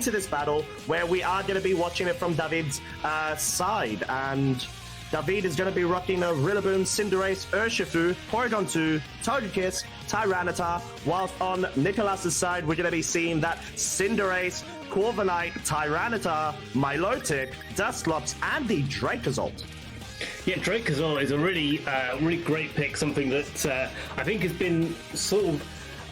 to this battle where we are going to be watching it from David's side, and David is going to be rocking a Rillaboom, Cinderace, Urshifu, Porygon 2, Togekiss, Tyranitar, whilst on Nicolas's side we're going to be seeing that Cinderace, Corviknight, Tyranitar, Milotic, Dusclops, and the Dracozolt. Yeah, Dracozolt is a really great pick, something that I think has been sort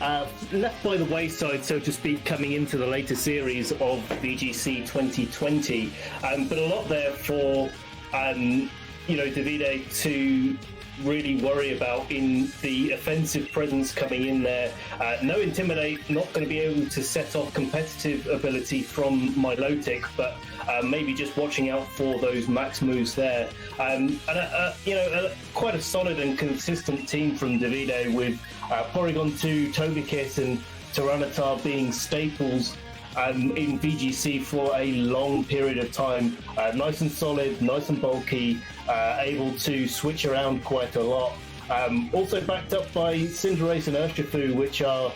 of left by the wayside, so to speak, coming into the later series of VGC 2020. But a lot there for Davide to really worry about in the offensive presence coming in there. No Intimidate, not going to be able to set off competitive ability from Milotic, but maybe just watching out for those max moves there. Quite a solid and consistent team from Davide with Porygon 2, Togekiss and Tyranitar being staples in VGC for a long period of time. Nice and solid, nice and bulky, able to switch around quite a lot. Also backed up by Cinderace and Urshifu, which are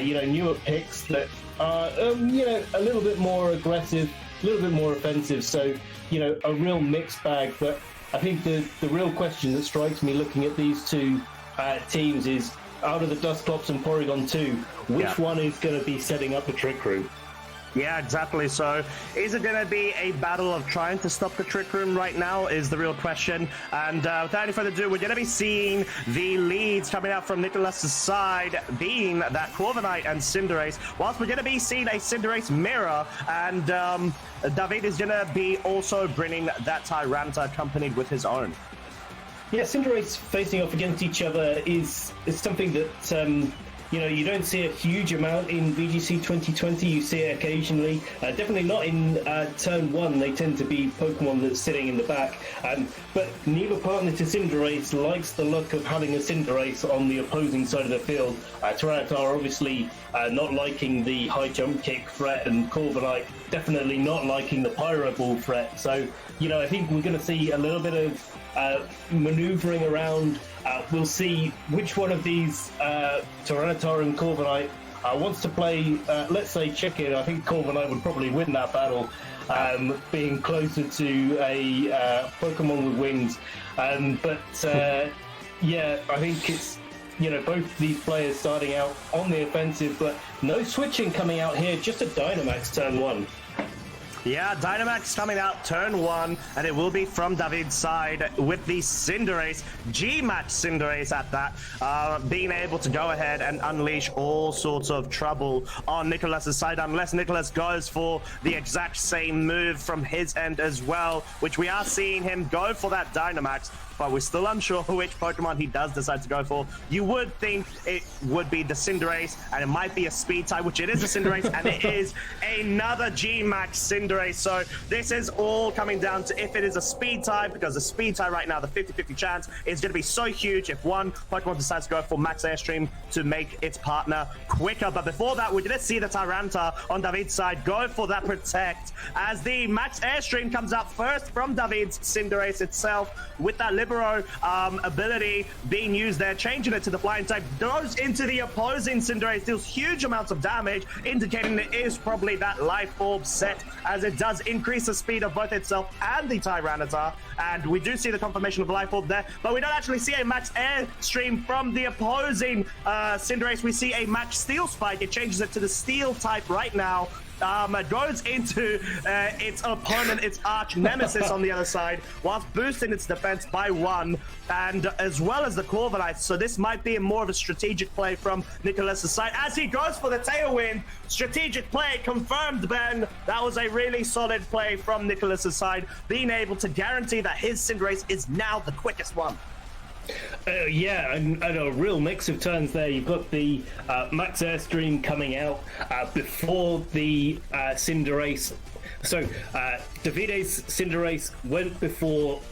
newer picks that are a little bit more aggressive, a little bit more offensive. So a real mixed bag. But I think the real question that strikes me looking at these two teams is, out of the Dusclops and Porygon 2, which one is going to be setting up the Trick Room? Yeah, exactly. So is it going to be a battle of trying to stop the Trick Room right now is the real question. And without any further ado, we're going to be seeing the leads coming out from Nicolas' side, being that Corviknight and Cinderace, whilst we're going to be seeing a Cinderace mirror, and David is going to be also bringing that Tyranitar accompanied with his own. Yeah, Cinderace facing off against each other is something that you don't see a huge amount in VGC 2020. You see it occasionally. Definitely not in turn one. They tend to be Pokemon that's sitting in the back. But neither partner to Cinderace likes the look of having a Cinderace on the opposing side of the field. Tyranitar obviously not liking the high jump kick threat, and Corviknight definitely not liking the Pyro Ball threat. So, I think we're going to see a little bit of maneuvering around. We'll see which one of these Tyranitar and Corviknight wants to play, let's say, chicken. I think Corviknight would probably win that battle, being closer to a Pokemon with wings. I think it's both these players starting out on the offensive, but no switching coming out here, just a Dynamax turn one. Yeah, Dynamax coming out turn one, and it will be from David's side with the Cinderace, G-Match Cinderace at that, being able to go ahead and unleash all sorts of trouble on Nicolas' side, unless Nicolas goes for the exact same move from his end as well, which we are seeing him go for that Dynamax, but we're still unsure which Pokemon he does decide to go for. You would think it would be the Cinderace, and it might be a Speed type, which it is a Cinderace, and it is another G-Max Cinderace. So this is all coming down to if it is a Speed type, because the Speed type right now, the 50-50 chance is going to be so huge if one Pokemon decides to go for Max Airstream to make its partner quicker. But before that, we're going to see the Tyranitar on David's side go for that Protect, as the Max Airstream comes out first from David's Cinderace itself, with that Libero ability being used there, changing it to the Flying type, goes into the opposing Cinderace, deals huge amounts of damage, indicating it is probably that Life Orb set, as it does increase the speed of both itself and the Tyranitar. And we do see the confirmation of Life Orb there, but we don't actually see a Max Airstream from the opposing Cinderace. We see a Max Steel Spike. It changes it to the Steel type right now. It goes into its opponent, its arch nemesis on the other side, whilst boosting its defense by 1, and as well as the Corviknight. So this might be more of a strategic play from Nicolas' side, as he goes for the Tailwind. Strategic play confirmed, Ben. That was a really solid play from Nicolas' side, being able to guarantee that his Cinderace is now the quickest one. And a real mix of turns there. You've got the Max Airstream coming out before the Cinderace. So Davide's Cinderace went before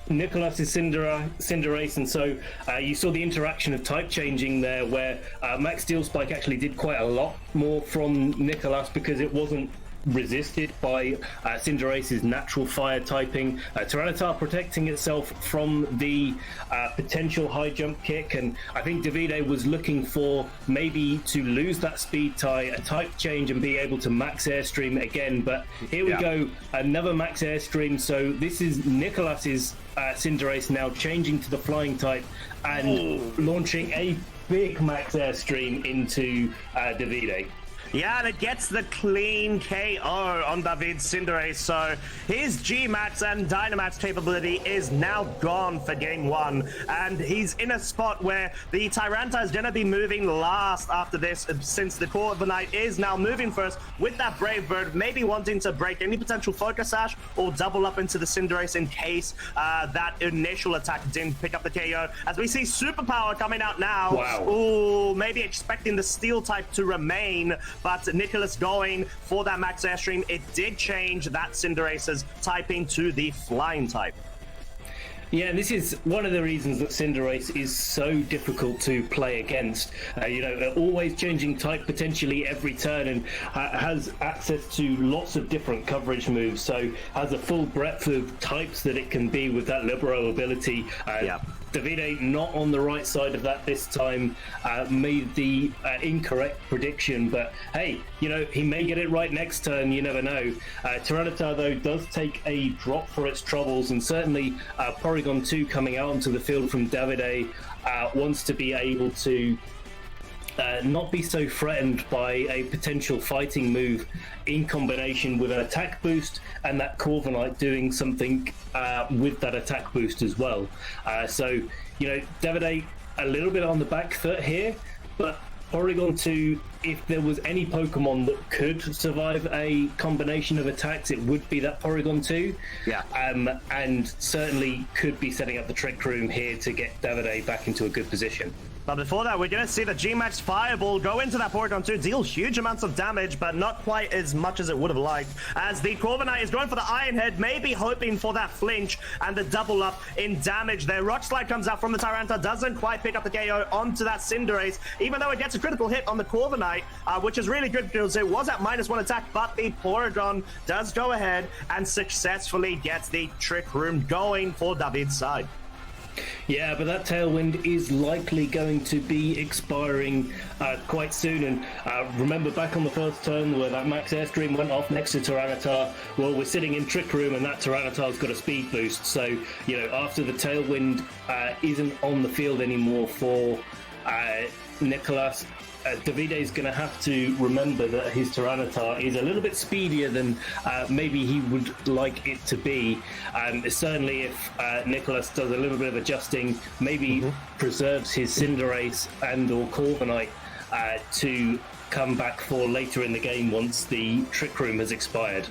Nicolas' Cinderace, and so you saw the interaction of type changing there, where Max Steel Spike actually did quite a lot more from Nicolas, because it wasn't resisted by Cinderace's natural fire typing. Tyranitar protecting itself from the potential high jump kick, and I think Davide was looking for maybe to lose that speed tie, a type change, and be able to max airstream again. But here we go, another max airstream. So this is Nicolas's Cinderace now changing to the flying type and launching a big max airstream into Davide. Yeah, and it gets the clean KO on David's Cinderace, so his G-Max and Dynamax capability is now gone for game one, and he's in a spot where the Tyranitar is going to be moving last after this, since the Core of the Night is now moving first with that Brave Bird, maybe wanting to break any potential Focus Sash or double up into the Cinderace in case that initial attack didn't pick up the KO. As we see Superpower coming out now. Wow. Ooh, maybe expecting the Steel type to remain, but Nicolas going for that max airstream. It did change that Cinderace's typing to the flying type. Yeah, and this is one of the reasons that Cinderace is so difficult to play against. Always changing type potentially every turn, and has access to lots of different coverage moves, so has a full breadth of types that it can be with that Libero ability. Davide not on the right side of that this time, made the incorrect prediction, but hey, he may get it right next turn, you never know. Tyranitar, though, does take a drop for its troubles, and certainly Porygon 2 coming out onto the field from Davide wants to be able to not be so threatened by a potential fighting move in combination with an attack boost, and that Corviknight doing something with that attack boost as well. So Davide a little bit on the back foot here, but Porygon 2, if there was any Pokemon that could survive a combination of attacks, it would be that Porygon 2. Yeah. And certainly could be setting up the Trick Room here to get Davide back into a good position. But before that, we're going to see the G-Max Fireball go into that Porygon 2, deal huge amounts of damage, but not quite as much as it would have liked, as the Corviknight is going for the Iron Head, maybe hoping for that flinch and the double up in damage there. Rock Slide comes out from the Tyranitar, doesn't quite pick up the KO onto that Cinderace, even though it gets a critical hit on the Corviknight, which is really good because it was at -1 attack, but the Porygon does go ahead and successfully gets the Trick Room going for David's side. Yeah, but that Tailwind is likely going to be expiring quite soon. And remember back on the first turn where that Max Airstream went off next to Tyranitar? Well, we're sitting in Trick Room and that Tyranitar's got a speed boost. So, after the Tailwind isn't on the field anymore for Nicolas, Davide's going to have to remember that his Tyranitar is a little bit speedier than maybe he would like it to be. Certainly if Nicolas does a little bit of adjusting, maybe preserves his Cinderace and or Corviknight to come back for later in the game once the Trick Room has expired.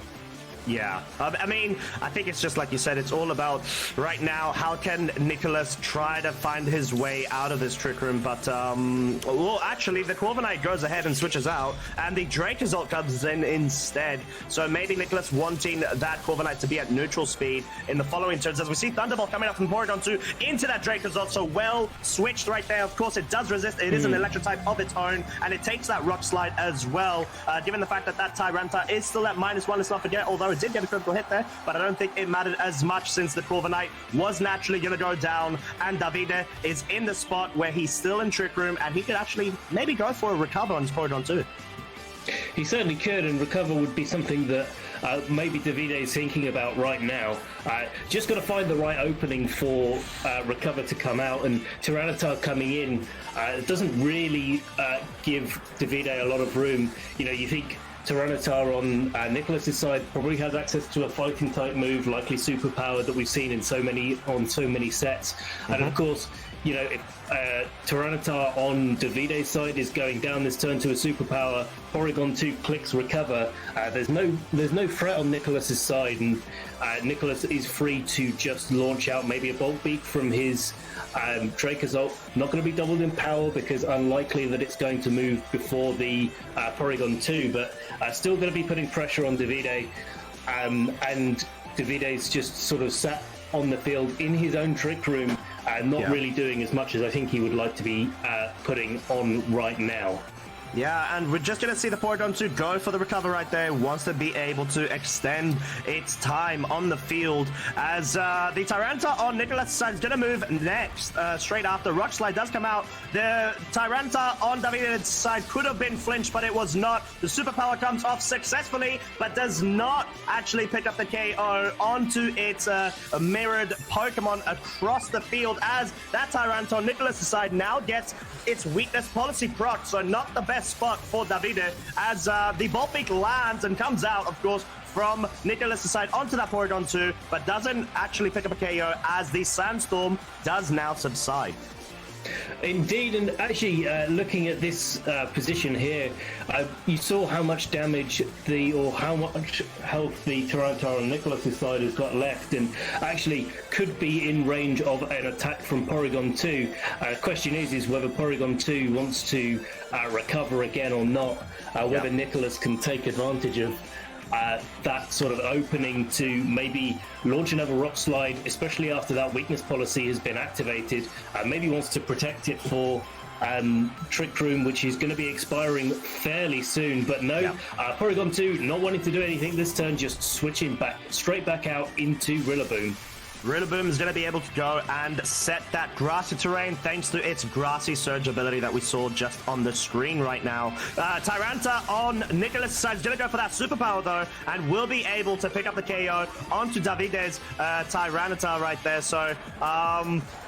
Yeah, I mean, I think it's just like you said, it's all about right now, how can Nicolas try to find his way out of this Trick Room, but, well, actually, the Corviknight goes ahead and switches out, and the Dracozolt comes in instead, so maybe Nicolas wanting that Corviknight to be at neutral speed in the following turns, as we see Thunderbolt coming up from Porygon 2 into that Dracozolt, so well switched right there. Of course, it does resist, it is an electric type of its own, and it takes that Rock Slide as well, given the fact that that Tyranitar is still at -1, let's not forget, although it did get a critical hit there, but I don't think it mattered as much since the Corviknight was naturally going to go down, and Davide is in the spot where he's still in Trick Room, and he could actually maybe go for a recover on his Porygon 2. He certainly could, and recover would be something that maybe Davide is thinking about right now. Just got to find the right opening for recover to come out, and Tyranitar coming in doesn't really give Davide a lot of room. You think Tyranitar on Nicolas's side probably has access to a fighting type move, likely Superpower, that we've seen in so many sets. And of course, if Tyranitar on Davide's side is going down this turn to a Superpower, Porygon 2 clicks recover. There's no threat on Nicolas's side, and Nicolas is free to just launch out maybe a Bolt Beak from his Dracozolt. Not going to be doubled in power because unlikely that it's going to move before the Porygon 2, but still going to be putting pressure on Davide. And Davide's just sort of sat on the field in his own Trick Room, not really doing as much as I think he would like to be putting on right now. Yeah, and we're just going to see the Porygon 2 go for the recover right there. Wants to be able to extend its time on the field as the Tyranitar on Nicolas' side is going to move next. Straight after, Rock Slide does come out. The Tyranitar on Davide's side could have been flinched, but it was not. The Superpower comes off successfully, but does not actually pick up the KO onto its mirrored Pokemon across the field as that Tyranitar on Nicolas' side now gets its weakness policy proc, so not the best spot for Davide as the Volbeat lands and comes out, of course, from Nicolas' side onto that Porygon 2, but doesn't actually pick up a KO as the Sandstorm does now subside. Indeed, and actually looking at this position here, you saw how much damage how much health the Tyranitar on Nicolas' side has got left, and actually could be in range of an attack from Porygon 2. Question is whether Porygon 2 wants to recover again or not, whether Nicolas can take advantage of that sort of opening to maybe launch another Rock Slide, especially after that weakness policy has been activated. Maybe wants to protect it for Trick Room, which is going to be expiring fairly soon. But no, Porygon 2 not wanting to do anything this turn, just switching straight back out into Rillaboom. Rillaboom is going to be able to go and set that grassy terrain thanks to its grassy surge ability that we saw just on the screen right now. Tyranitar on Nicolas' side is going to go for that superpower though, and will be able to pick up the KO onto Davide's Tyranitar right there. So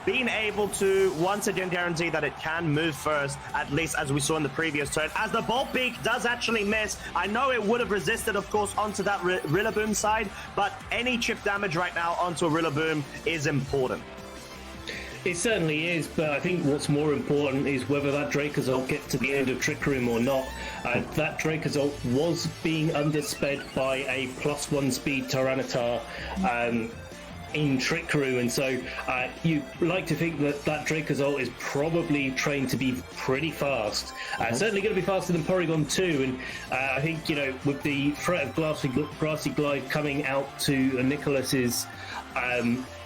being able to once again guarantee that it can move first, at least as we saw in the previous turn, as the Bolt Beak does actually miss. I know it would have resisted, of course, onto that Rillaboom side, but any chip damage right now onto a Rillaboom is important. It certainly is, but I think what's more important is whether that Dracozolt gets to the end of Trick Room or not. That Dracozolt was being undersped by a +1 speed Tyranitar in Trick Room, and so you like to think that that Dracozolt is probably trained to be pretty fast. Certainly going to be faster than Porygon 2, and I think, you know, with the threat of Grassy Glide coming out to Nicolas's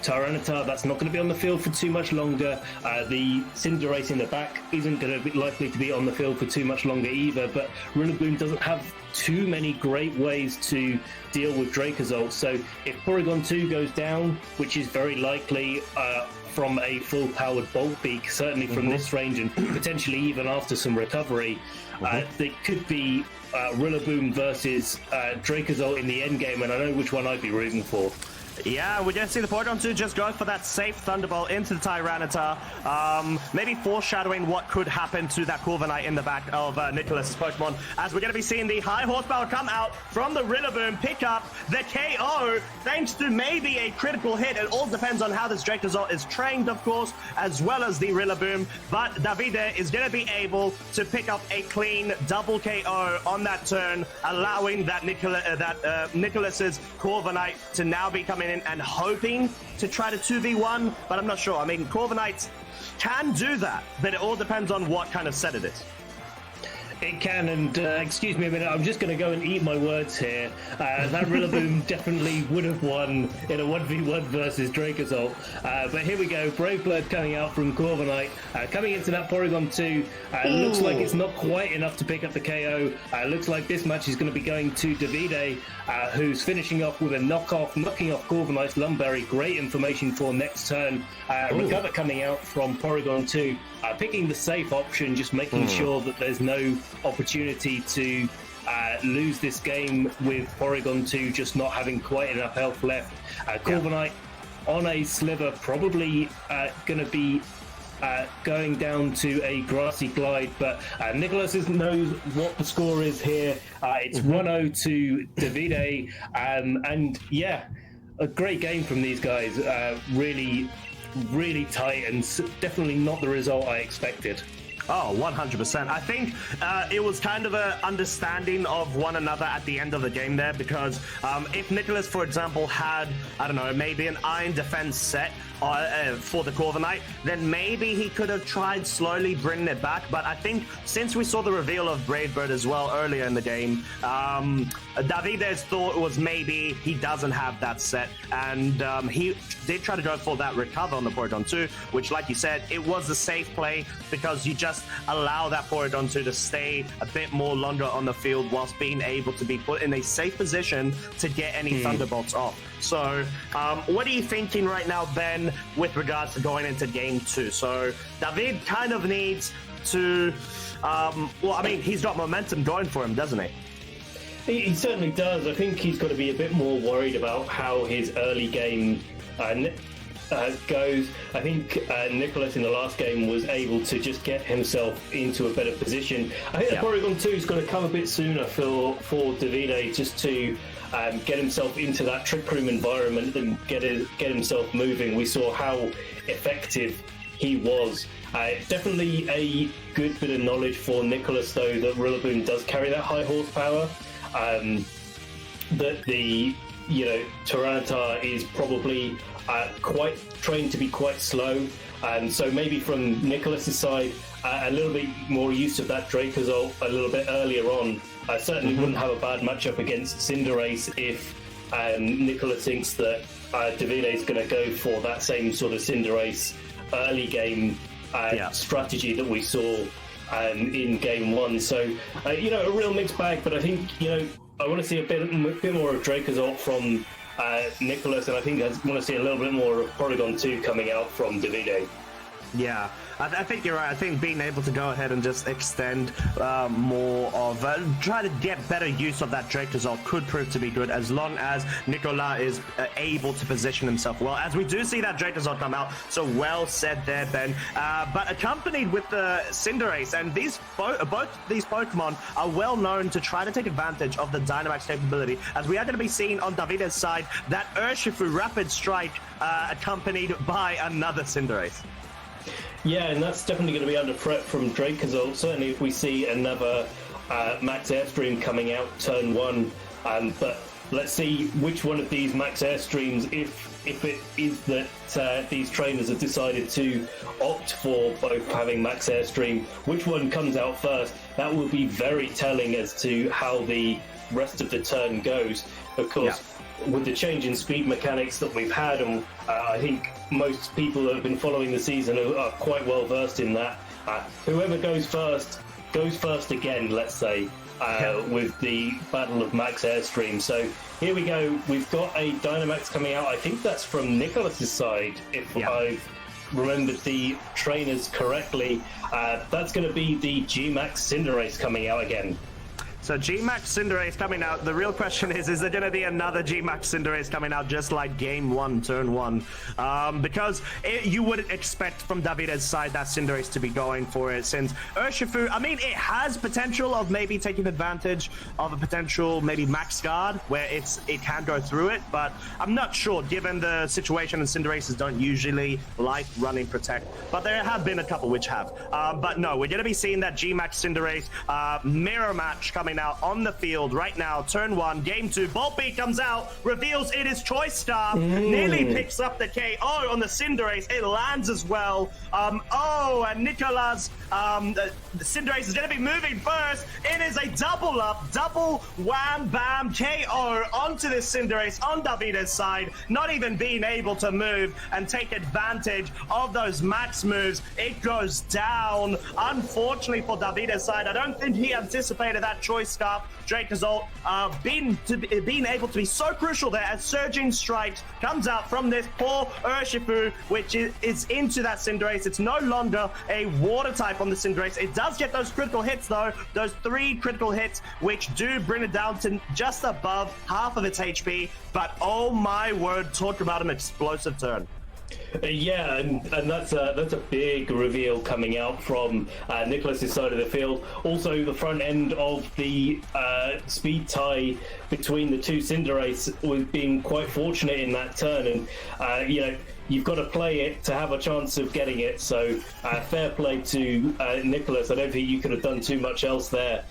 Tyranitar, that's not going to be on the field for too much longer. The Cinderace in the back isn't going to be likely to be on the field for too much longer either, but Rillaboom doesn't have too many great ways to deal with Dracozolt. So if Porygon 2 goes down, which is very likely from a full-powered Bolt Beak, certainly from this range, and potentially even after some recovery, there could be Rillaboom versus Dracozolt in the end game, and I know which one I'd be rooting for. Yeah, we're going to see the Porygon 2 just go for that safe Thunderbolt into the Tyranitar, maybe foreshadowing what could happen to that Corviknight in the back of Nicolas' Pokemon, as we're going to be seeing the high horsepower come out from the Rillaboom, pick up the KO, thanks to maybe a critical hit. It all depends on how this Dracozolt is trained, of course, as well as the Rillaboom, but Davide is going to be able to pick up a clean double KO on that turn, allowing that Nicolas's Corviknight to now be coming in and hoping to try to 2v1, but I'm not sure. I mean, Corviknight can do that, but it all depends on what kind of set it is. It can, and excuse me a minute, I'm just going to go and eat my words here. That Rillaboom definitely would have won in a 1v1 versus Dracozolt. But here we go, Brave Blood coming out from Corviknight. Coming into that Porygon 2, looks like it's not quite enough to pick up the KO. Looks like this match is going to be going to Davide, who's finishing off with a knocking off Corviknight's Lumberry. Great information for next turn. Recover coming out from Porygon 2. Picking the safe option, just making sure that there's no opportunity to lose this game with Porygon 2 just not having quite enough health left. Corviknight on a sliver, probably going to be going down to a Grassy Glide, but Nicolas knows what the score is here. It's 1-0 to Davide, and yeah, a great game from these guys. Really tight, and definitely not the result I expected. Oh, 100%. I think it was kind of an understanding of one another at the end of the game there, because if Nicolas, for example, had, I don't know, maybe an Iron Defense set for the Corviknight, then maybe he could have tried slowly bringing it back. But I think since we saw the reveal of Brave Bird as well earlier in the game, Davide's thought was maybe he doesn't have that set, and he did try to go for that recover on the Porygon 2, which, like you said, it was a safe play because you just allow that Porygon 2 to stay a bit more longer on the field whilst being able to be put in a safe position to get any Thunderbolts off. So, what are you thinking right now, Ben, with regards to going into Game 2? So, David kind of needs to... well, I mean, he's got momentum going for him, doesn't he? He certainly does. I think he's got to be a bit more worried about how his early game goes. I think Nicolas in the last game was able to just get himself into a better position. I think the Porygon 2 is going to come a bit sooner for Davide, just to get himself into that Trick Room environment and get himself moving. We saw how effective he was. Definitely a good bit of knowledge for Nicolas, though, that Rillaboom does carry that high horsepower. That the Tyranitar is probably quite trained to be quite slow, and so maybe from Nicolas's side, a little bit more use of that Dracozolt a little bit earlier on. Certainly wouldn't have a bad matchup against Cinderace if Nicolas thinks that Davide is going to go for that same sort of Cinderace early game strategy that we saw in Game 1. So, a real mixed bag, but I think, I want to see a bit more of Dracozolt from Nicolas, and I think I want to see a little bit more of Porygon 2 coming out from Davide. Yeah, I think you're right. I think being able to go ahead and just extend more of, try to get better use of that Dracozolt could prove to be good, as long as Nicolas is able to position himself well, as we do see that Dracozolt come out. So well said there, Ben. But accompanied with the Cinderace, and both these Pokemon are well known to try to take advantage of the Dynamax capability, as we are going to be seeing on Davide's side that Urshifu Rapid Strike accompanied by another Cinderace. Yeah, and that's definitely going to be under threat from Dracozolt. Certainly if we see another Max Airstream coming out turn 1. But let's see which one of these Max Airstreams, if it is that these trainers have decided to opt for both having Max Airstream, which one comes out first. That will be very telling as to how the rest of the turn goes. Of course, with the change in speed mechanics that we've had, and I think most people that have been following the season are quite well versed in that. Whoever goes first again, let's say, with the Battle of Max Airstream. So here we go. We've got a Dynamax coming out. I think that's from Nicolas's side, if I've remembered the trainers correctly. That's going to be the G-Max Cinderace coming out again. So G-Max Cinderace coming out. The real question is there going to be another G-Max Cinderace coming out just like Game 1, Turn 1? Because you wouldn't expect from Davide's side that Cinderace to be going for it, since Urshifu, I mean, it has potential of maybe taking advantage of a potential maybe Max Guard, where it can go through it, but I'm not sure, given the situation, and Cinderaces don't usually like running Protect, but there have been a couple which have. But no, we're going to be seeing that G-Max Cinderace mirror match coming out on the field right now. Turn 1, Game 2. Volbeat comes out, reveals it is Choice Scarf, nearly picks up the KO on the Cinderace. It lands as well. And Nicolas, the Cinderace is going to be moving first. It is a double up, double wham bam KO onto this Cinderace on Davide's side, not even being able to move and take advantage of those max moves. It goes down. Unfortunately for Davide's side, I don't think he anticipated that Choice Scarf. Dracozolt being able to be so crucial there as Surging Strikes comes out from this poor Urshifu, which is into that Cinderace. It's no longer a water type on the Cinderace. It does get those critical hits though, those 3 critical hits, which do bring it down to just above half of its HP. But oh my word, talk about an explosive turn. Yeah, and that's a big reveal coming out from Nicolas's side of the field. Also, the front end of the speed tie between the two Cinderace was being quite fortunate in that turn, and you've got to play it to have a chance of getting it. So fair play to Nicolas. I don't think you could have done too much else there,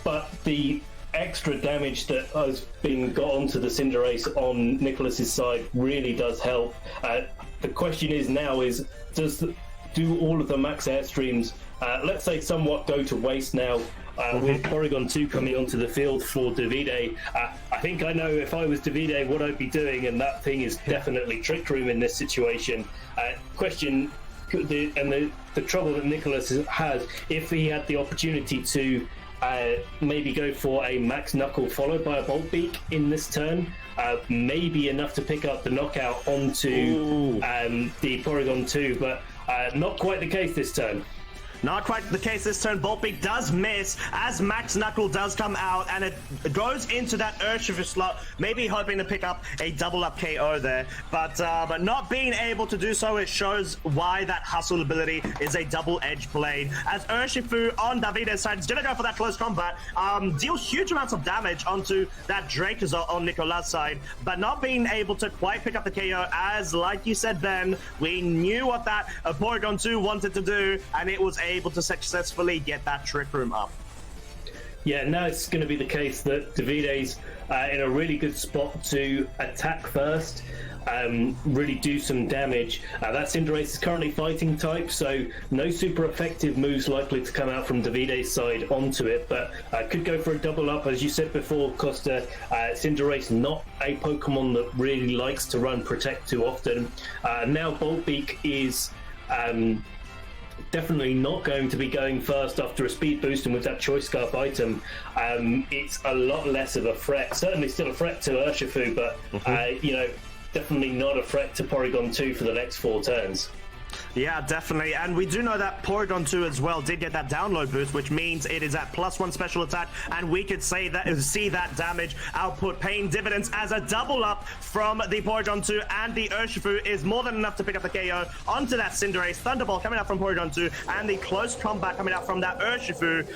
but the extra damage that has been got onto the Cinderace on Nicolas's side really does help. The question is now do all of the Max Airstreams, let's say, somewhat go to waste now with Porygon 2 coming onto the field for Davide? I think I know, if I was Davide, what I'd be doing, and that thing is definitely Trick Room in this situation. Question the trouble that Nicolas has, if he had the opportunity to maybe go for a Max Knuckle followed by a Bolt Beak in this turn, maybe enough to pick up the knockout onto the Porygon 2, but not quite the case this turn. Not quite the case this turn. Voltbeak does miss as Max Knuckle does come out, and it goes into that Urshifu slot, maybe hoping to pick up a double-up KO there. But not being able to do so, it shows why that hustle ability is a double-edged blade. As Urshifu on Davide's side is going to go for that close combat, deal huge amounts of damage onto that Dracozolt on Nicolas' side, but not being able to quite pick up the KO, as, like you said, Ben, we knew what that Porygon 2 wanted to do, and it was able to successfully get that Trick Room up. Yeah, now it's going to be the case that Davide's in a really good spot to attack first, really do some damage. That Cinderace is currently fighting type, so no super effective moves likely to come out from Davide's side onto it, but could go for a double up. As you said before, Costa, Cinderace not a Pokemon that really likes to run Protect too often. Now Boltbeak is definitely not going to be going first after a speed boost, and with that Choice Scarf item, it's a lot less of a threat. Certainly still a threat to Urshifu, but definitely not a threat to Porygon 2 for the next 4 turns. Yeah, definitely. And we do know that Porygon 2 as well did get that download boost, which means it is at +1 special attack, and we could see that damage output paying dividends as a double up from the Porygon 2, and the Urshifu is more than enough to pick up the KO onto that Cinderace. Thunderbolt coming out from Porygon 2, and the close combat coming out from that Urshifu,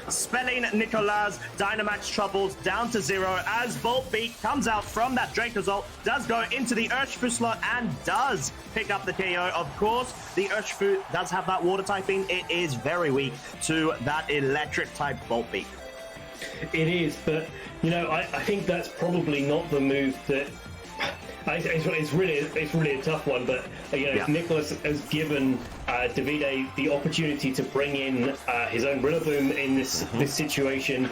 spelling Nicolas' Dynamax troubles down to 0 as Voltbeak comes out from that Dracozolt, does go into the Urshifu slot, and does pick up the KO. Of course, the Urshifu does have that water typing. It is very weak to that electric type Voltbeak. It is, but I think that's probably not the move that. It's really a tough one, but Nicolas has given Davide the opportunity to bring in his own Rillaboom in this situation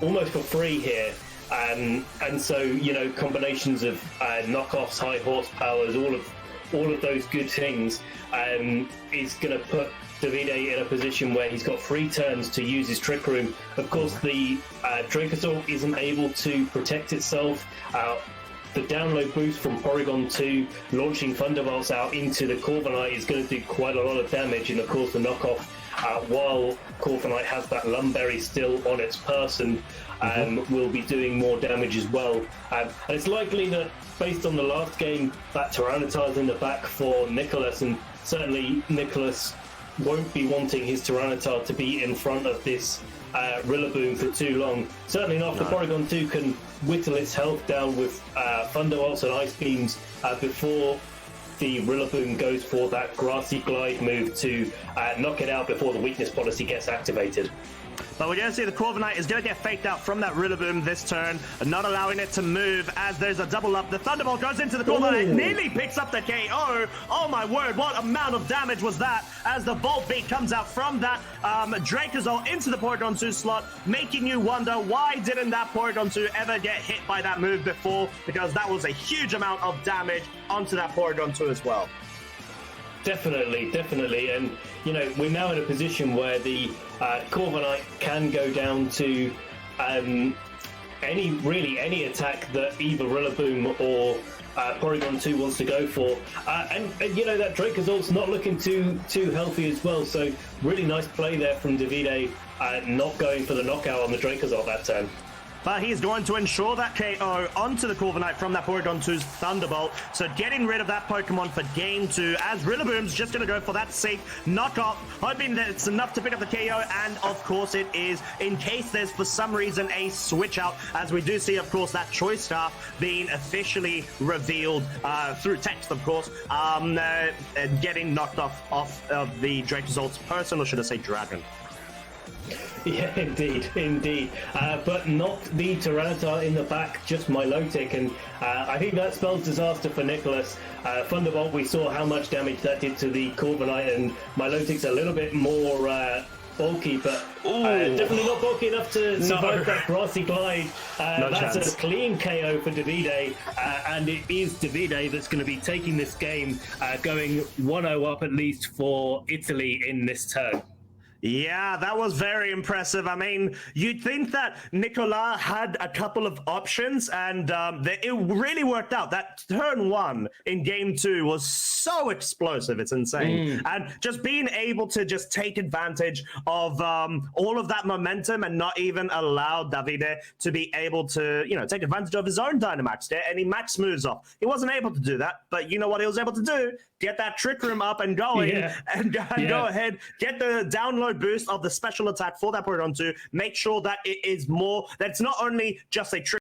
almost for free here. And so combinations of knockoffs, high horsepowers, all of those good things is going to put Davide in a position where he's got 3 turns to use his Trick Room. Of course, the Dracozolt isn't able to protect itself. The download boost from Porygon 2 launching Thunderbolts out into the Corviknight is going to do quite a lot of damage, and of course the knockoff, while Corviknight has that Lumberry still on its person, will be doing more damage as well. And it's likely that, based on the last game, that Tyranitar's in the back for Nicolas, and certainly Nicolas won't be wanting his Tyranitar to be in front of this Rillaboom for too long. Certainly not if the Porygon 2 can whittle its health down with Thunderbolts and Ice Beams before the Rillaboom goes for that Grassy Glide move to knock it out before the weakness policy gets activated. But we're going to see the Corviknight is going to get faked out from that Rillaboom this turn, not allowing it to move as there's a double up. The Thunderbolt goes into the Corviknight, nearly picks up the KO. Oh my word, what amount of damage was that as the Voltbeak comes out from that Dracozolt into the Porygon 2 slot, making you wonder why didn't that Porygon 2 ever get hit by that move before, because that was a huge amount of damage onto that Porygon 2 as well. Definitely, and we're now in a position where the Corviknight can go down to any attack that either Rillaboom or Porygon 2 wants to go for, and that Dracozolt's not looking too healthy as well. So really nice play there from Davide, not going for the knockout on the Dracozolt that turn. But he's going to ensure that KO onto the Corviknight from that Porygon 2's Thunderbolt. So getting rid of that Pokemon for game 2, as Rillaboom's just going to go for that safe knockoff, hoping that it's enough to pick up the KO, and of course it is, in case there's for some reason a switch out, as we do see, of course, that Choice Scarf being officially revealed through text, of course, getting knocked off of the Dracozolt's person, or should I say dragon. Yeah, indeed. But not the Tyranitar in the back, just Milotic, and I think that spells disaster for Nicolas. Thunderbolt, we saw how much damage that did to the Corviknight, and Milotic's a little bit more bulky, but definitely not bulky enough to survive that grassy glide. That's chance. a clean KO for Davide, and it is Davide that's going to be taking this game, going 1-0 up at least for Italy in this turn. Yeah, that was very impressive. I mean, you'd think that Nicolas had a couple of options, and it really worked out. That turn 1 in game 2 was so explosive. It's insane. And just being able to just take advantage of all of that momentum and not even allow Davide to be able to, take advantage of his own Dynamax there, and he max moves off. He wasn't able to do that, but you know what he was able to do? Get that Trick Room up and going, and go ahead, get the download boost of the special attack for that Porygon 2. Make sure that it is more, that's not only just a trick